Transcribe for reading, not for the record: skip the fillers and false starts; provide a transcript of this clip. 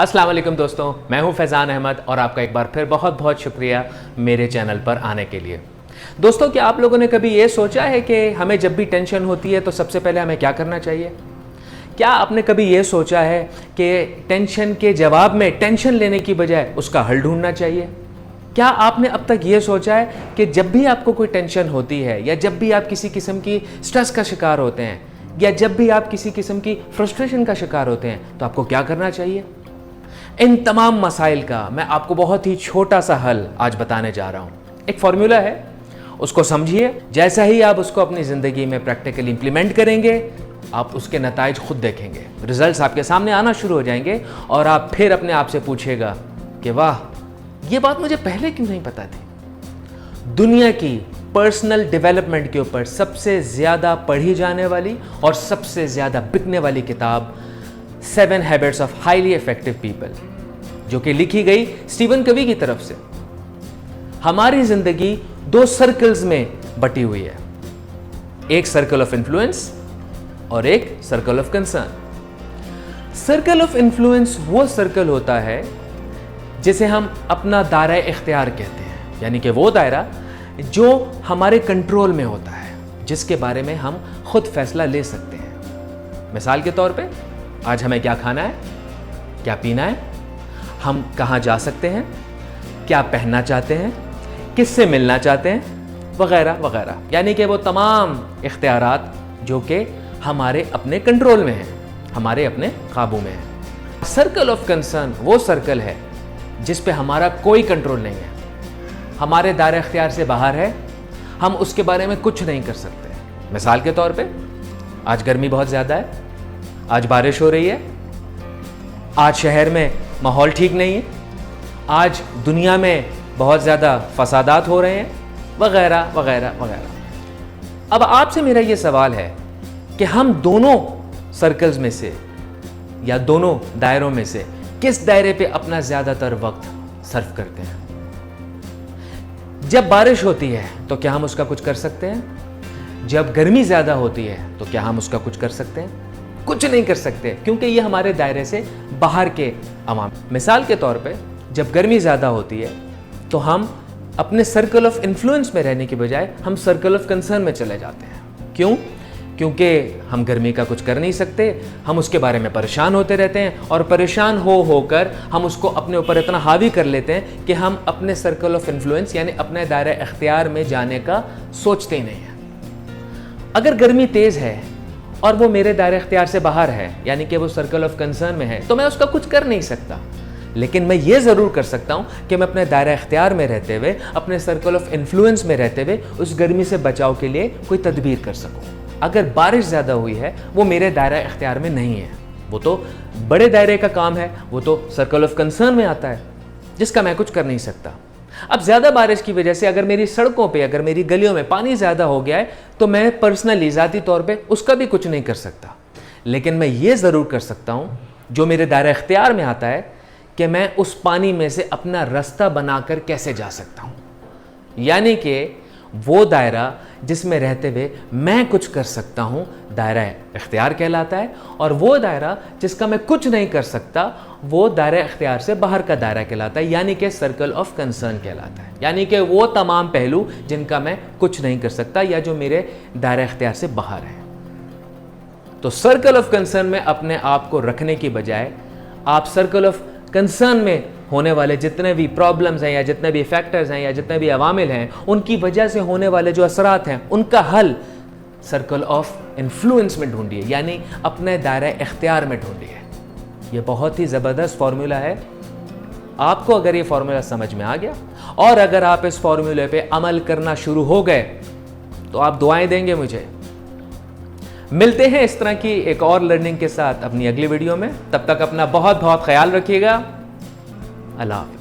अस्सलाम वालेकुम दोस्तों, मैं हूं फैज़ान अहमद और आपका एक बार फिर बहुत बहुत शुक्रिया मेरे चैनल पर आने के लिए। दोस्तों, क्या आप लोगों ने कभी ये सोचा है कि हमें जब भी टेंशन होती है तो सबसे पहले हमें क्या करना चाहिए? क्या आपने कभी ये सोचा है कि टेंशन के जवाब में टेंशन लेने की बजाय उसका हल ढूंढना चाहिए? क्या आपने अब तक ये सोचा है कि जब भी आपको कोई टेंशन होती है या जब भी आप किसी किस्म की स्ट्रेस का शिकार होते हैं या जब भी आप किसी किस्म की फ्रस्ट्रेशन का शिकार होते हैं तो आपको क्या करना चाहिए? इन तमाम मसाइल का मैं आपको बहुत ही छोटा सा हल आज बताने जा रहा हूँ। एक फॉर्मूला है, उसको समझिए। जैसा ही आप उसको अपनी ज़िंदगी में प्रैक्टिकली इंप्लीमेंट करेंगे, आप उसके नताइज खुद देखेंगे, रिजल्ट्स आपके सामने आना शुरू हो जाएंगे और आप फिर अपने आप से पूछेगा कि वाह, ये बात मुझे पहले क्यों नहीं पता थी। दुनिया की पर्सनल डेवलपमेंट के ऊपर सबसे ज़्यादा पढ़ी जाने वाली और सबसे ज़्यादा बिकने वाली किताब 7 habits of highly effective people, जो कि लिखी गई स्टीवन कवी की तरफ से। हमारी जिंदगी 2 सर्कल्स में बटी हुई है, एक सर्कल ऑफ इन्फ्लुएंस और एक circle of concern. Circle of influence वो सर्कल होता है जिसे हम अपना दायरा इख्तियार कहते हैं, यानी कि वो दायरा जो हमारे कंट्रोल में होता है, जिसके बारे में हम खुद फैसला ले सकते हैं। मिसाल के तौर पे, आज हमें क्या खाना है, क्या पीना है, हम कहाँ जा सकते हैं, क्या पहनना चाहते हैं, किससे मिलना चाहते हैं, वगैरह वगैरह। यानी कि वो तमाम इख्तियारात जो कि हमारे अपने कंट्रोल में हैं, हमारे अपने काबू में हैं। सर्कल ऑफ कंसर्न वो सर्कल है जिस पे हमारा कोई कंट्रोल नहीं है, हमारे दायरे इख्तियार से बाहर है, हम उसके बारे में कुछ नहीं कर सकते। मिसाल के तौर पे, आज गर्मी बहुत ज़्यादा है, आज बारिश हो रही है, आज शहर में माहौल ठीक नहीं है, आज दुनिया में बहुत ज़्यादा फसादात हो रहे हैं, वगैरह वगैरह वगैरह। अब आपसे मेरा ये सवाल है कि हम दोनों सर्कल्स में से या दोनों दायरों में से किस दायरे पे अपना ज़्यादातर वक्त सर्व करते हैं? जब बारिश होती है तो क्या हम उसका कुछ कर सकते हैं? जब गर्मी ज़्यादा होती है तो क्या हम उसका कुछ कर सकते हैं? कुछ नहीं कर सकते, क्योंकि ये हमारे दायरे से बाहर के अवाम। मिसाल के तौर पे, जब गर्मी ज़्यादा होती है तो हम अपने सर्कल ऑफ इन्फ्लुएंस में रहने के बजाय हम सर्कल ऑफ कंसर्न में चले जाते हैं। क्यों? क्योंकि हम गर्मी का कुछ कर नहीं सकते, हम उसके बारे में परेशान होते रहते हैं और परेशान होकर हम उसको अपने ऊपर इतना हावी कर लेते हैं कि हम अपने सर्कल ऑफ इन्फ्लुएंस यानी अपने दायरे इख्तियार में जाने का सोचते ही नहीं हैं। अगर गर्मी तेज़ है और वो मेरे दायरे इख्तियार से बाहर है, यानी कि वो सर्कल ऑफ कंसर्न में है, तो मैं उसका कुछ कर नहीं सकता। लेकिन मैं ये ज़रूर कर सकता हूँ कि मैं अपने दायरा इख्तियार में रहते हुए, अपने सर्कल ऑफ इन्फ्लुएंस में रहते हुए उस गर्मी से बचाव के लिए कोई तदबीर कर सकूँ। अगर बारिश ज़्यादा हुई है, वो मेरे दायरा इख्तियार में नहीं है, वो तो बड़े दायरे का काम है, वो तो सर्कल ऑफ कंसर्न में आता है, जिसका मैं कुछ कर नहीं सकता। अब ज़्यादा बारिश की वजह से अगर मेरी सड़कों पे, अगर मेरी गलियों में पानी ज़्यादा हो गया है तो मैं पर्सनली ज़ाती तौर पे उसका भी कुछ नहीं कर सकता। लेकिन मैं ये ज़रूर कर सकता हूँ, जो मेरे दायरा इख्तियार में आता है, कि मैं उस पानी में से अपना रास्ता बनाकर कैसे जा सकता हूँ। यानी कि वो दायरा जिसमें रहते हुए मैं कुछ कर सकता हूँ, दायरा इख्तियार कहलाता है, और वो दायरा जिसका मैं कुछ नहीं कर सकता, वो दायरा इख्तियार से बाहर का दायरा कहलाता है, यानी कि सर्कल ऑफ कंसर्न कहलाता है। यानी कि वो तमाम पहलू जिनका मैं कुछ नहीं कर सकता या जो मेरे दायरा इख्तियार से बाहर है। तो सर्कल ऑफ कंसर्न में अपने आप को रखने की बजाय आप सर्कल ऑफ कंसर्न में होने वाले जितने भी प्रॉब्लम्स हैं या जितने भी फैक्टर्स हैं या जितने भी अवामिल हैं, उनकी वजह से होने वाले जो असरात हैं, उनका हल सर्कल ऑफ इन्फ्लुएंस में ढूंढिए, यानी अपने दायरा इख्तियार में ढूंढिए। ये बहुत ही ज़बरदस्त फार्मूला है। आपको अगर ये फार्मूला समझ में आ गया और अगर आप इस फार्मूले पे अमल करना शुरू हो गए तो आप दुआएं देंगे मुझे। मिलते हैं इस तरह की एक और लर्निंग के साथ अपनी अगली वीडियो में। तब तक अपना बहुत बहुत ख्याल रखिएगा। अल्लाह हाफ़िज़।